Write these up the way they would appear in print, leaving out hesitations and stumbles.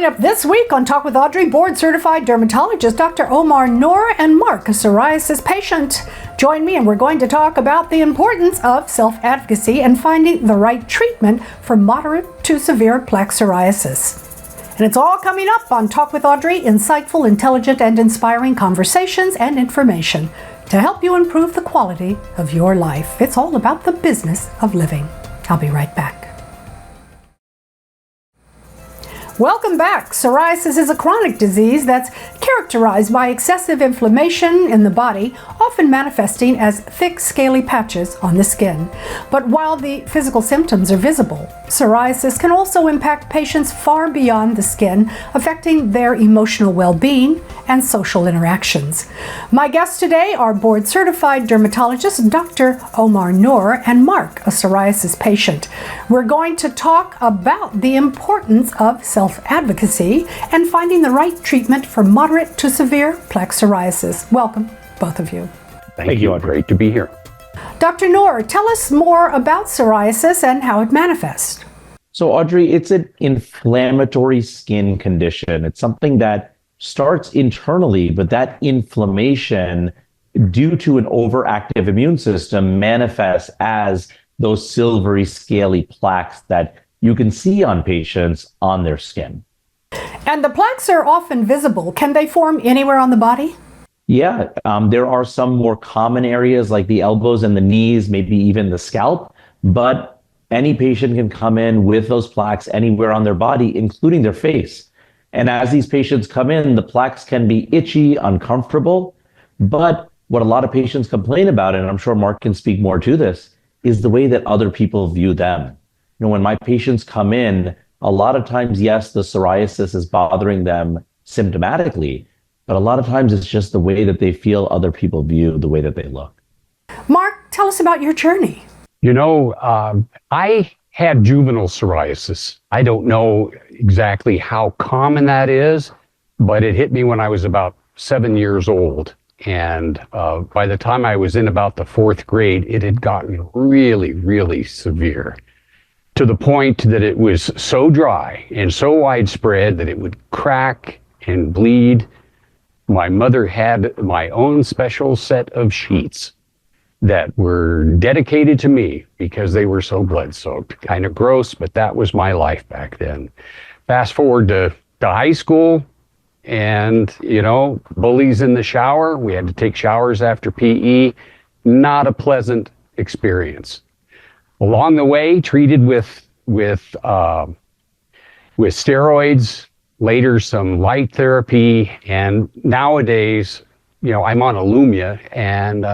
Coming up this week on Talk with Audrey, Board Certified Dermatologist Dr. Omar Noor and Mark, a psoriasis patient. Join me and we're going to talk about the importance of self-advocacy and finding the right treatment for moderate to severe plaque psoriasis. And it's all coming up on Talk with Audrey, insightful, intelligent, and inspiring conversations and information to help you improve the quality of your life. It's all about the business of living. I'll be right back. Welcome back. Psoriasis is a chronic disease that's characterized by excessive inflammation in the body, often manifesting as thick, scaly patches on the skin. But while the physical symptoms are visible, psoriasis can also impact patients far beyond the skin, affecting their emotional well-being and social interactions. My guests today are Board Certified Dermatologist Dr. Omar Noor and Mark, a psoriasis patient. We're going to talk about the importance of self-advocacy and finding the right treatment for moderate to severe plaque psoriasis. Welcome, both of you. Thank you. Great to be here. Dr. Noor, tell us more about psoriasis and how it manifests. So, Audrey, it's an inflammatory skin condition. It's something that starts internally, but that inflammation, due to an overactive immune system, manifests as those silvery, scaly plaques that you can see on patients on their skin. And the plaques are often visible. Can they form anywhere on the body? Yeah, there are some more common areas like the elbows and the knees, maybe even the scalp, but any patient can come in with those plaques anywhere on their body, including their face. And as these patients come in, the plaques can be itchy, uncomfortable, but what a lot of patients complain about, and I'm sure Mark can speak more to this, is the way that other people view them. You know, when my patients come in, a lot of times, yes, the psoriasis is bothering them symptomatically, but a lot of times it's just the way that they feel other people view the way that they look. Mark, tell us about your journey. You know, I had juvenile psoriasis. I don't know exactly how common that is, but it hit me when I was about 7 years old. And by the time I was in about the 4th grade, it had gotten really, really severe, to the point that it was so dry and so widespread that it would crack and bleed. My mother had my own special set of sheets that were dedicated to me because they were so blood-soaked. Kind of gross, but that was my life back then. Fast forward to high school, and, you know, bullies in the shower. We had to take showers after PE. Not a pleasant experience. Along the way, treated with steroids, later some light therapy, and nowadays, you know, I'm on Lumia and,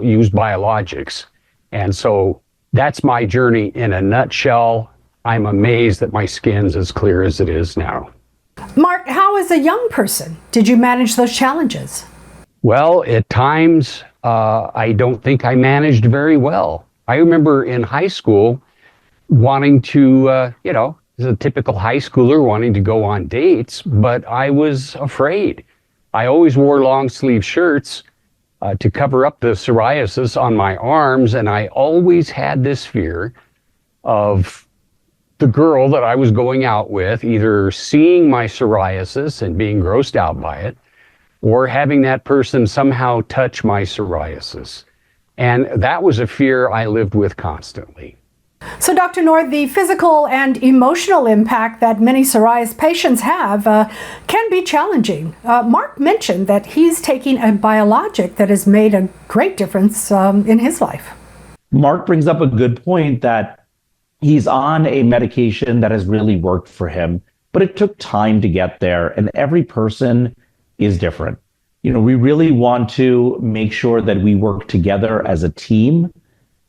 use biologics. And so that's my journey in a nutshell. I'm amazed that my skin's as clear as it is now. Mark, how as a young person did you manage those challenges? Well, at times, I don't think I managed very well. I remember in high school wanting to, as a typical high schooler, wanting to go on dates, but I was afraid. I always wore long sleeve shirts to cover up the psoriasis on my arms, and I always had this fear of the girl that I was going out with either seeing my psoriasis and being grossed out by it, or having that person somehow touch my psoriasis. And that was a fear I lived with constantly. So, Dr. Noor, the physical and emotional impact that many psoriasis patients have can be challenging. Mark mentioned that he's taking a biologic that has made a great difference in his life. Mark brings up a good point that he's on a medication that has really worked for him, but it took time to get there, and every person is different. You know, we really want to make sure that we work together as a team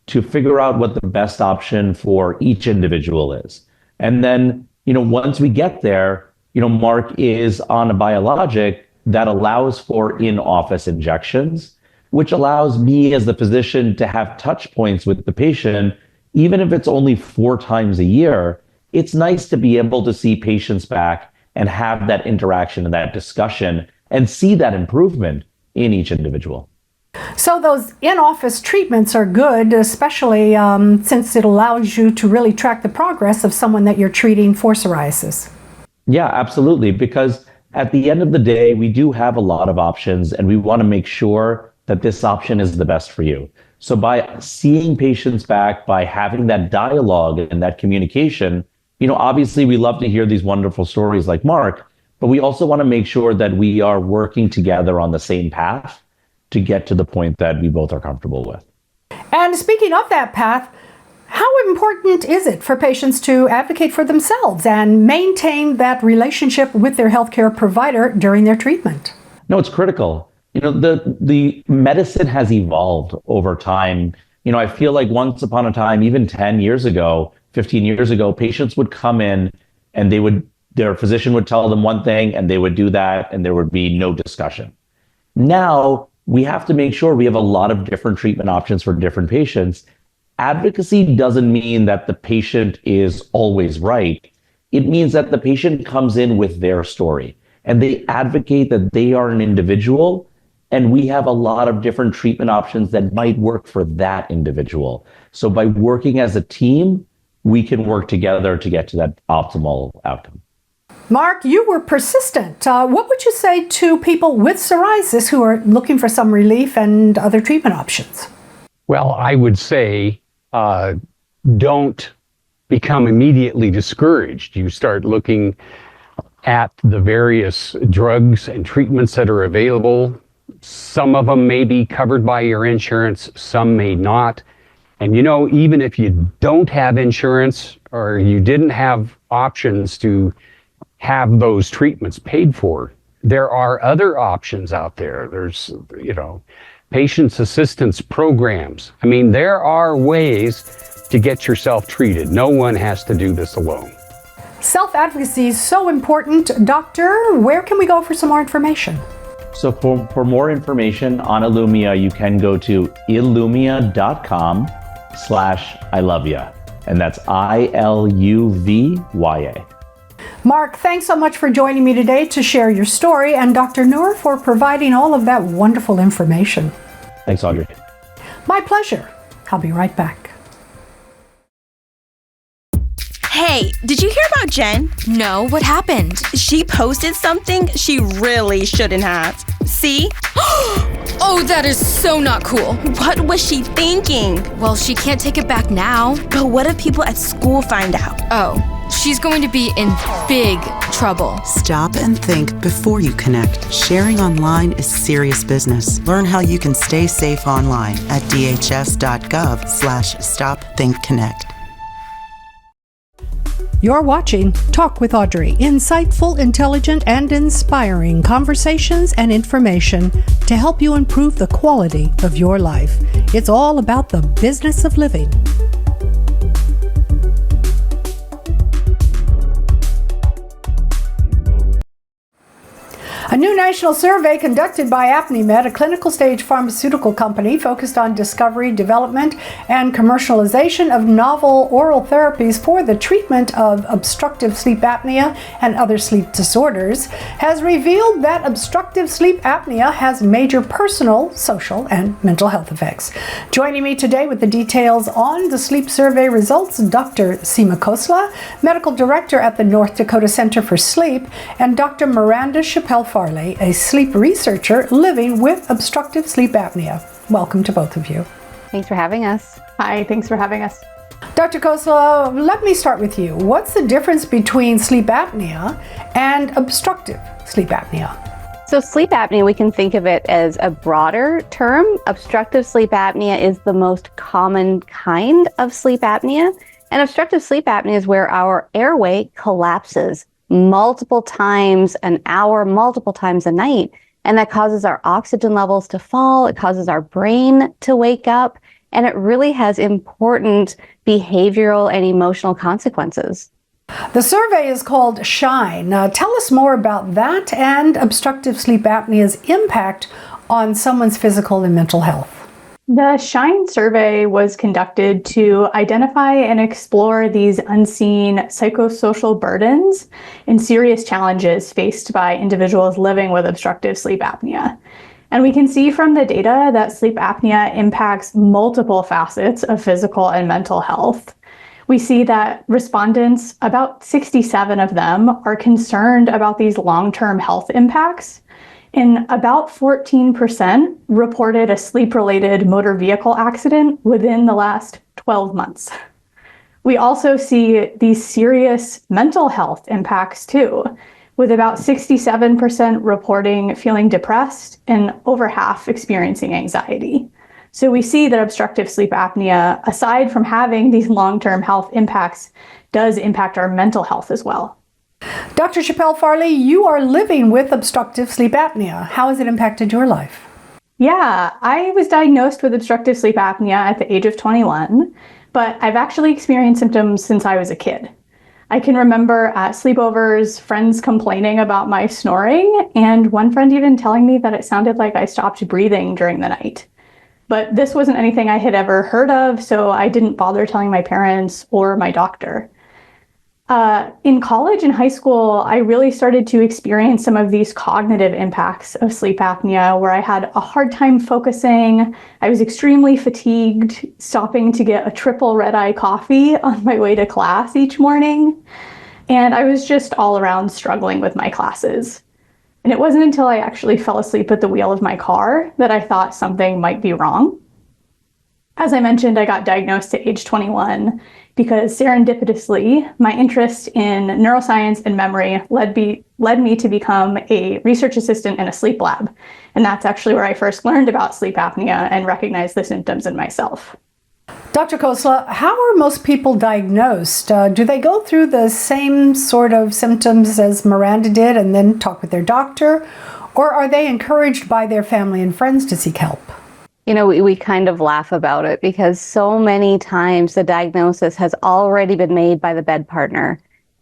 to figure out what the best option for each individual is. And then, once we get there, Mark is on a biologic that allows for in-office injections, which allows me as the physician to have touch points with the patient. Even if it's only 4 times a year, it's nice to be able to see patients back and have that interaction and that discussion and see that improvement in each individual. So those in-office treatments are good, especially since it allows you to really track the progress of someone that you're treating for psoriasis. Yeah, absolutely. Because at the end of the day, we do have a lot of options and we want to make sure that this option is the best for you. So by seeing patients back, by having that dialogue and that communication, obviously we love to hear these wonderful stories like Mark, but we also want to make sure that we are working together on the same path to get to the point that we both are comfortable with. And speaking of that path, how important is it for patients to advocate for themselves and maintain that relationship with their healthcare provider during their treatment? No, it's critical. The medicine has evolved over time. I feel like once upon a time, even 10 years ago, 15 years ago, patients would come in and their physician would tell them one thing and they would do that and there would be no discussion. Now, we have to make sure we have a lot of different treatment options for different patients. Advocacy doesn't mean that the patient is always right. It means that the patient comes in with their story and they advocate that they are an individual and we have a lot of different treatment options that might work for that individual. So by working as a team, we can work together to get to that optimal outcome. Mark, you were persistent. What would you say to people with psoriasis who are looking for some relief and other treatment options? Well, I would say don't become immediately discouraged. You start looking at the various drugs and treatments that are available. Some of them may be covered by your insurance, some may not. And even if you don't have insurance or you didn't have options to have those treatments paid for, there are other options out there. There's, patients assistance programs. I mean, there are ways to get yourself treated. No one has to do this alone. Self-advocacy is so important. Doctor, where can we go for some more information? So for more information on Illumia, you can go to illumia.com/ILOVEYA. And that's ILUVYA. Mark, thanks so much for joining me today to share your story, and Dr. Noor for providing all of that wonderful information. Thanks, Audrey. My pleasure. I'll be right back. Hey, did you hear about Jen? No, what happened? She posted something she really shouldn't have. See? Oh, that is so not cool. What was she thinking? Well, she can't take it back now. But what if people at school find out? Oh, she's going to be in big trouble. Stop and think before you connect. Sharing online is serious business. Learn how you can stay safe online at dhs.gov/stopthinkconnect. You're watching Talk with Audrey, insightful, intelligent, and inspiring conversations and information to help you improve the quality of your life. It's all about the business of living. A new national survey conducted by ApneaMed, a clinical stage pharmaceutical company focused on discovery, development, and commercialization of novel oral therapies for the treatment of obstructive sleep apnea and other sleep disorders, has revealed that obstructive sleep apnea has major personal, social, and mental health effects. Joining me today with the details on the sleep survey results, Dr. Seema Khosla, Medical Director at the North Dakota Center for Sleep, and Dr. Miranda Chappel-Farley, a sleep researcher living with obstructive sleep apnea. Welcome to both of you. Thanks for having us. Hi, thanks for having us. Dr. Khosla, let me start with you. What's the difference between sleep apnea and obstructive sleep apnea? So sleep apnea, we can think of it as a broader term. Obstructive sleep apnea is the most common kind of sleep apnea. And obstructive sleep apnea is where our airway collapses multiple times an hour, multiple times a night. And that causes our oxygen levels to fall. It causes our brain to wake up. And it really has important behavioral and emotional consequences. The survey is called SHINE. Tell us more about that and obstructive sleep apnea's impact on someone's physical and mental health. The SHINE survey was conducted to identify and explore these unseen psychosocial burdens and serious challenges faced by individuals living with obstructive sleep apnea. And we can see from the data that sleep apnea impacts multiple facets of physical and mental health. We see that respondents, about 67 of them, are concerned about these long-term health impacts, and about 14% reported a sleep-related motor vehicle accident within the last 12 months. We also see these serious mental health impacts too, with about 67% reporting feeling depressed and over half experiencing anxiety. So we see that obstructive sleep apnea, aside from having these long-term health impacts, does impact our mental health as well. Dr. Chappel-Farley, you are living with obstructive sleep apnea. How has it impacted your life? Yeah, I was diagnosed with obstructive sleep apnea at the age of 21, but I've actually experienced symptoms since I was a kid. I can remember at sleepovers, friends complaining about my snoring, and one friend even telling me that it sounded like I stopped breathing during the night. But this wasn't anything I had ever heard of, so I didn't bother telling my parents or my doctor. In college and high school, I really started to experience some of these cognitive impacts of sleep apnea, where I had a hard time focusing. I was extremely fatigued, stopping to get a triple red-eye coffee on my way to class each morning. And I was just all around struggling with my classes. And it wasn't until I actually fell asleep at the wheel of my car that I thought something might be wrong. As I mentioned, I got diagnosed at age 21 because serendipitously, my interest in neuroscience and memory led me to become a research assistant in a sleep lab. And that's actually where I first learned about sleep apnea and recognized the symptoms in myself. Dr. Khosla, how are most people diagnosed? Do they go through the same sort of symptoms as Miranda did and then talk with their doctor? Or are they encouraged by their family and friends to seek help? You know, we kind of laugh about it because so many times the diagnosis has already been made by the bed partner.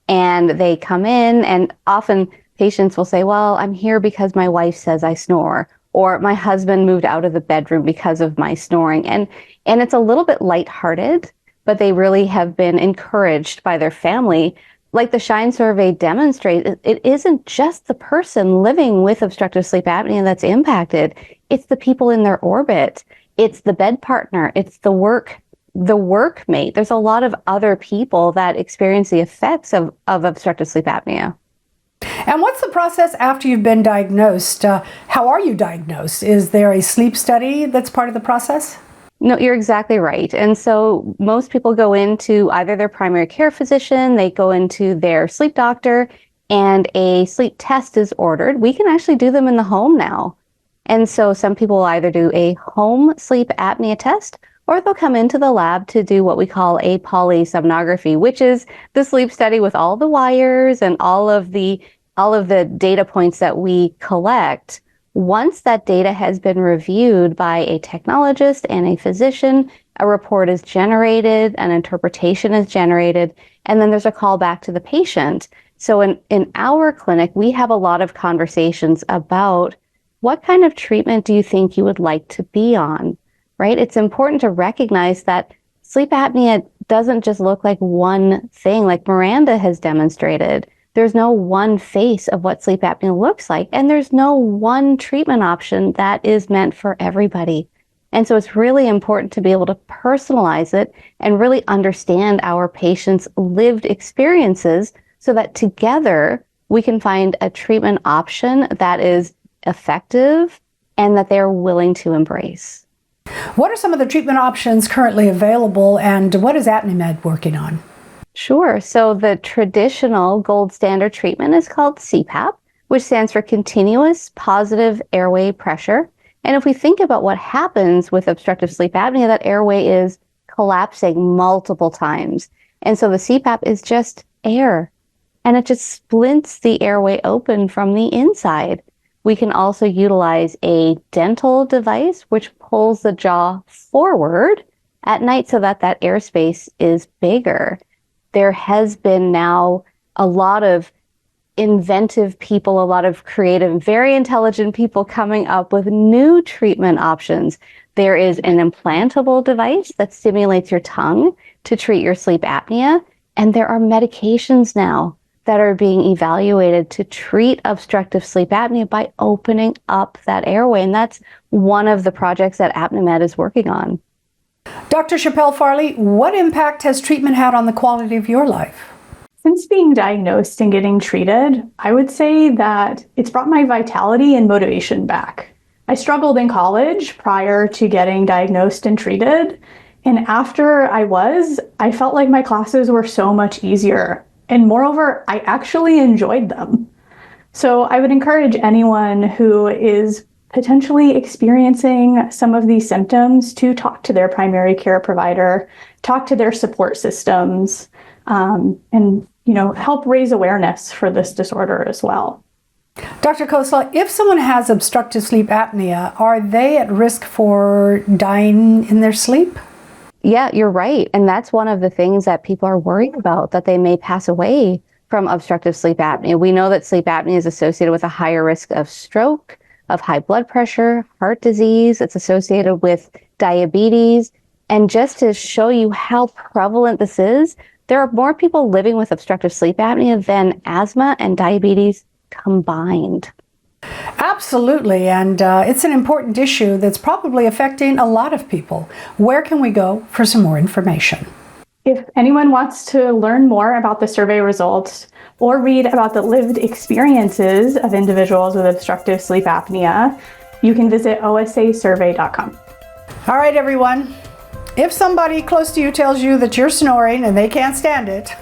And they come in, and often patients will say, well, I'm here because my wife says I snore, or my husband moved out of the bedroom because of my snoring. And it's a little bit lighthearted, but they really have been encouraged by their family. Like the SHINE survey demonstrates, it isn't just the person living with obstructive sleep apnea that's impacted. It's the people in their orbit. It's the bed partner. It's the workmate. There's a lot of other people that experience the effects of obstructive sleep apnea. And what's the process after you've been diagnosed? How are you diagnosed? Is there a sleep study that's part of the process? No, you're exactly right. And so most people go into either their primary care physician, they go into their sleep doctor, and a sleep test is ordered. We can actually do them in the home now. And so some people will either do a home sleep apnea test, or they'll come into the lab to do what we call a polysomnography, which is the sleep study with all the wires and all of the data points that we collect. Once that data has been reviewed by a technologist and a physician, a report is generated, an interpretation is generated, and then there's a call back to the patient. So in our clinic, we have a lot of conversations about what kind of treatment do you think you would like to be on, right? It's important to recognize that sleep apnea doesn't just look like one thing, like Miranda has demonstrated. There's no one face of what sleep apnea looks like, and there's no one treatment option that is meant for everybody. And so it's really important to be able to personalize it and really understand our patients' lived experiences so that together we can find a treatment option that is effective and that they're willing to embrace. What are some of the treatment options currently available, and what is ApneaMed working on? Sure. So the traditional gold standard treatment is called CPAP, which stands for continuous positive airway pressure. And if we think about what happens with obstructive sleep apnea, that airway is collapsing multiple times. And so the CPAP is just air, and it just splints the airway open from the inside. We can also utilize a dental device, which pulls the jaw forward at night so that that airspace is bigger. There has been now a lot of inventive people, a lot of creative, very intelligent people coming up with new treatment options. There is an implantable device that stimulates your tongue to treat your sleep apnea. And there are medications now that are being evaluated to treat obstructive sleep apnea by opening up that airway. And that's one of the projects that ApneaMed is working on. Dr. Chappel-Farley, what impact has treatment had on the quality of your life? Since being diagnosed and getting treated, I would say that it's brought my vitality and motivation back. I struggled in college prior to getting diagnosed and treated, and after I felt like my classes were so much easier, and moreover, I actually enjoyed them. So I would encourage anyone who is potentially experiencing some of these symptoms to talk to their primary care provider, talk to their support systems, and help raise awareness for this disorder as well. Dr. Khosla, if someone has obstructive sleep apnea, are they at risk for dying in their sleep? Yeah, you're right. And that's one of the things that people are worried about, that they may pass away from obstructive sleep apnea. We know that sleep apnea is associated with a higher risk of stroke, of high blood pressure, heart disease. It's associated with diabetes. And just to show you how prevalent this is, there are more people living with obstructive sleep apnea than asthma and diabetes combined. Absolutely, and it's an important issue that's probably affecting a lot of people. Where can we go for some more information? If anyone wants to learn more about the survey results or read about the lived experiences of individuals with obstructive sleep apnea, you can visit osasurvey.com. All right, everyone. If somebody close to you tells you that you're snoring and they can't stand it,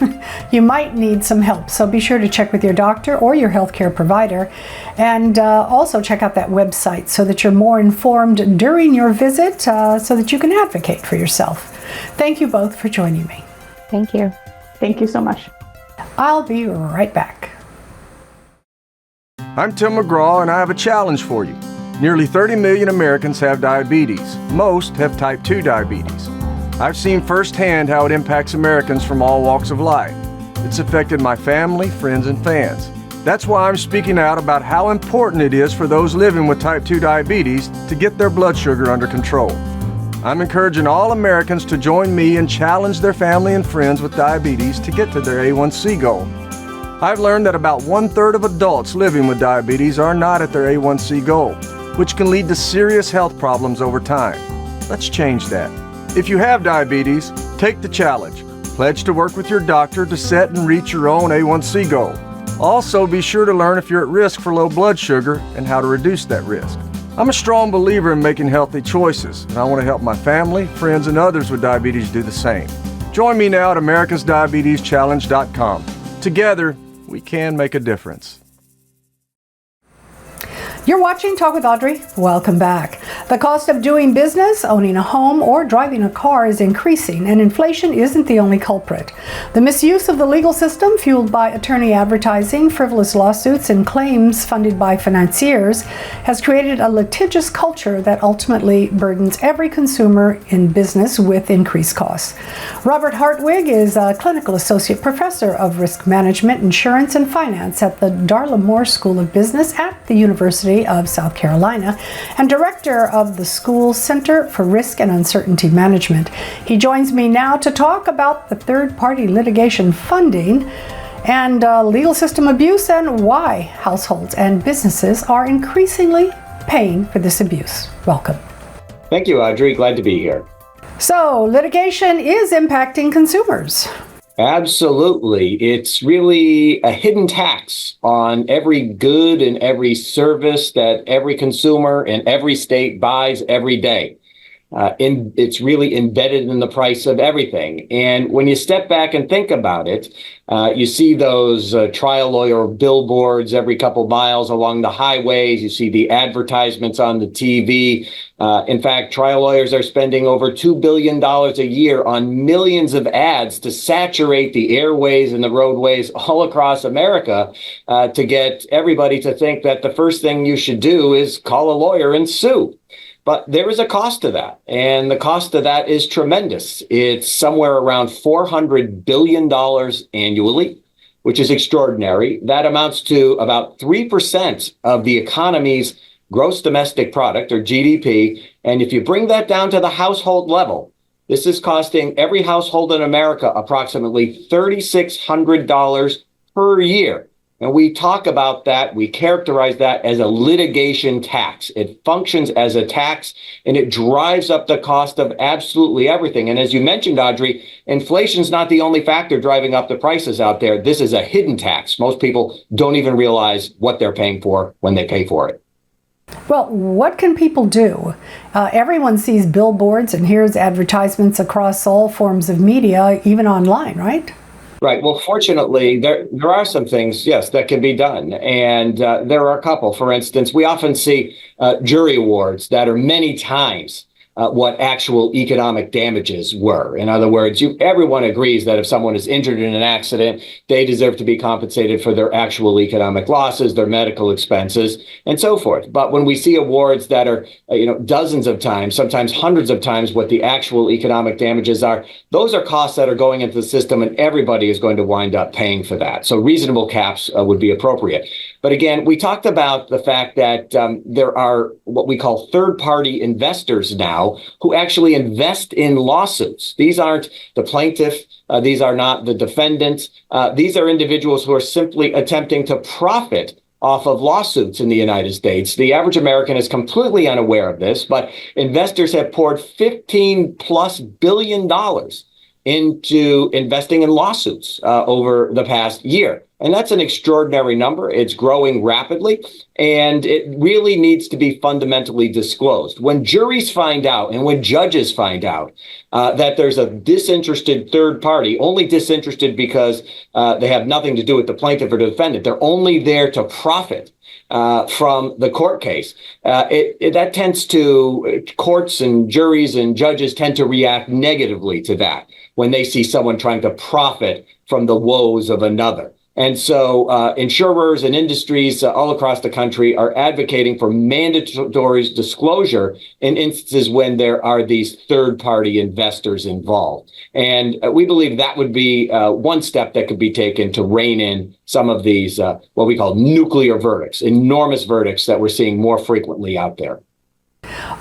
you might need some help. So be sure to check with your doctor or your healthcare provider, and also check out that website so that you're more informed during your visit, so that you can advocate for yourself. Thank you both for joining me. Thank you. Thank you so much. I'll be right back. I'm Tim McGraw, and I have a challenge for you. Nearly 30 million Americans have diabetes. Most have type 2 diabetes. I've seen firsthand how it impacts Americans from all walks of life. It's affected my family, friends, and fans. That's why I'm speaking out about how important it is for those living with type 2 diabetes to get their blood sugar under control. I'm encouraging all Americans to join me and challenge their family and friends with diabetes to get to their A1C goal. I've learned that about 1/3 of adults living with diabetes are not at their A1C goal, which can lead to serious health problems over time. Let's change that. If you have diabetes, take the challenge. Pledge to work with your doctor to set and reach your own A1C goal. Also, be sure to learn if you're at risk for low blood sugar and how to reduce that risk. I'm a strong believer in making healthy choices, and I want to help my family, friends, and others with diabetes do the same. Join me now at americasdiabeteschallenge.com. Together, we can make a difference. You're watching Talk with Audrey. Welcome back. The cost of doing business, owning a home, or driving a car is increasing, and inflation isn't the only culprit. The misuse of the legal system, fueled by attorney advertising, frivolous lawsuits, and claims funded by financiers, has created a litigious culture that ultimately burdens every consumer in business with increased costs. Robert Hartwig is a clinical associate professor of risk management, insurance, and finance at the Darla Moore School of Business at the University of South Carolina and director of the school's Center for Risk and Uncertainty Management. He joins me now to talk about the third-party litigation funding and legal system abuse and why households and businesses are increasingly paying for this abuse. Welcome. Thank you, Audrey. Glad to be here. So, litigation is impacting consumers. Absolutely. It's really a hidden tax on every good and every service that every consumer in every state buys every day. It's really embedded in the price of everything. And when you step back and think about it, you see those trial lawyer billboards every couple miles along the highways. You see the advertisements on the TV. In fact, trial lawyers are spending over $2 billion a year on millions of ads to saturate the airways and the roadways all across America to get everybody to think that the first thing you should do is call a lawyer and sue. But there is a cost to that, and the cost of that is tremendous. It's somewhere around $400 billion annually, which is extraordinary. That amounts to about 3% of the economy's gross domestic product, or GDP. And if you bring that down to the household level, this is costing every household in America approximately $3,600 per year And we talk about that, we characterize that as a litigation tax. It functions as a tax and it drives up the cost of absolutely everything. And as you mentioned, Audrey, inflation's not the only factor driving up the prices out there. This is a hidden tax. Most people don't even realize what they're paying for when they pay for it. Well, what can people do? Everyone sees billboards and hears advertisements across all forms of media, even online, right? Right. Well, fortunately, there are some things, yes, that can be done. And there are a couple. For instance, we often see jury awards that are many times what actual economic damages were. In other words, everyone agrees that if someone is injured in an accident, they deserve to be compensated for their actual economic losses, their medical expenses, and so forth. But when we see awards that are, dozens of times, sometimes hundreds of times what the actual economic damages are, those are costs that are going into the system, and everybody is going to wind up paying for that. So reasonable caps would be appropriate. But again, we talked about the fact that there are what we call third-party investors now who actually invest in lawsuits. These aren't the plaintiff. These are not the defendant. These are individuals who are simply attempting to profit off of lawsuits in the United States. The average American is completely unaware of this, but investors have poured $15+ billion into investing in lawsuits over the past year. And that's an extraordinary number. It's growing rapidly, and it really needs to be fundamentally disclosed. When juries find out and when judges find out that there's a disinterested third party, only disinterested because they have nothing to do with the plaintiff or the defendant, they're only there to profit from the court case, that tends to, courts and juries and judges tend to react negatively to that when they see someone trying to profit from the woes of another. And so insurers and industries all across the country are advocating for mandatory disclosure in instances when there are these third-party investors involved. And we believe that would be one step that could be taken to rein in some of these what we call nuclear verdicts, enormous verdicts that we're seeing more frequently out there.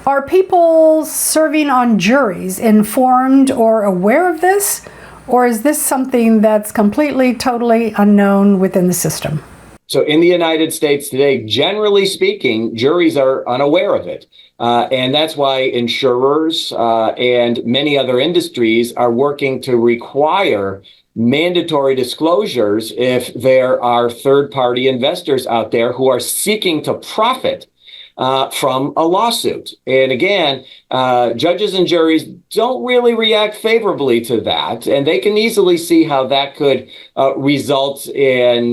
Are people serving on juries informed or aware of this? Or is this something that's completely, totally unknown within the system? So in the United States today, generally speaking, juries are unaware of it. And that's why insurers and many other industries are working to require mandatory disclosures if there are third-party investors out there who are seeking to profit from a lawsuit. And again, judges and juries don't really react favorably to that. And they can easily see how that could result in,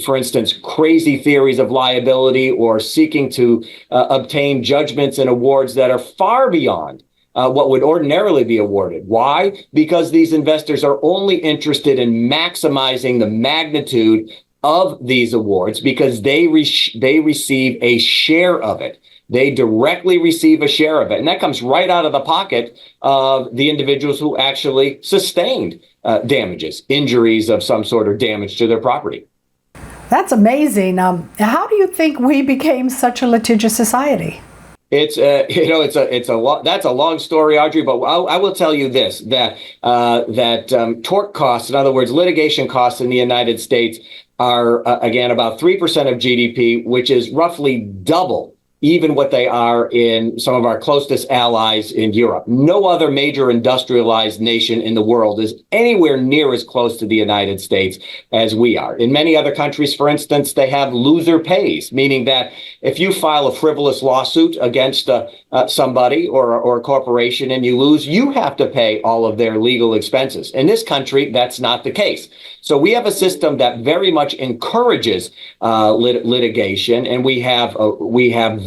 for instance, crazy theories of liability or seeking to obtain judgments and awards that are far beyond what would ordinarily be awarded. Why? Because these investors are only interested in maximizing the magnitude of these awards because they receive a share of it. They directly receive a share of it. And that comes right out of the pocket of the individuals who actually sustained damages, injuries of some sort or damage to their property. That's amazing. How do you think we became such a litigious society? That's a long story, Audrey, but I will tell you this, that tort costs, in other words, litigation costs in the United States are, again, about 3% of GDP, which is roughly double even what they are in some of our closest allies in Europe. No other major industrialized nation in the world is anywhere near as close to the United States as we are. In many other countries, for instance, they have loser pays, meaning that if you file a frivolous lawsuit against somebody or a corporation and you lose, you have to pay all of their legal expenses. In this country, that's not the case. So we have a system that very much encourages litigation, and we have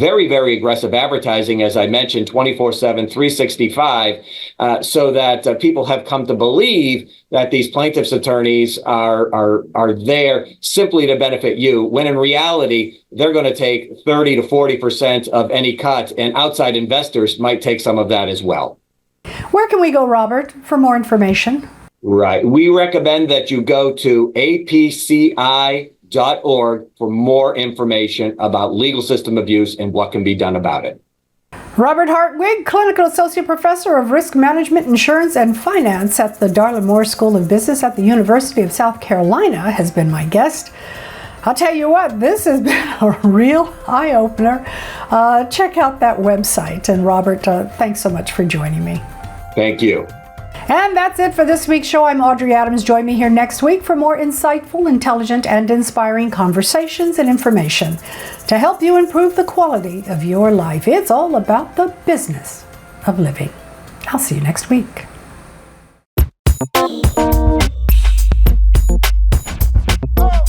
very, very aggressive advertising, as I mentioned, 24/7, 365, so that people have come to believe that these plaintiffs' attorneys are there simply to benefit you, when in reality, they're going to take 30 to 40% of any cut, and outside investors might take some of that as well. Where can we go, Robert, for more information? Right. We recommend that you go to apci.org for more information about legal system abuse and what can be done about it. Robert Hartwig, Clinical Associate Professor of Risk Management, Insurance, and Finance at the Darla Moore School of Business at the University of South Carolina, has been my guest. I'll tell you what, this has been a real eye-opener. Check out that website. And Robert, thanks so much for joining me. Thank you. And that's it for this week's show. I'm Audrey Adams. Join me here next week for more insightful, intelligent, and inspiring conversations and information to help you improve the quality of your life. It's all about the business of living. I'll see you next week. Oh.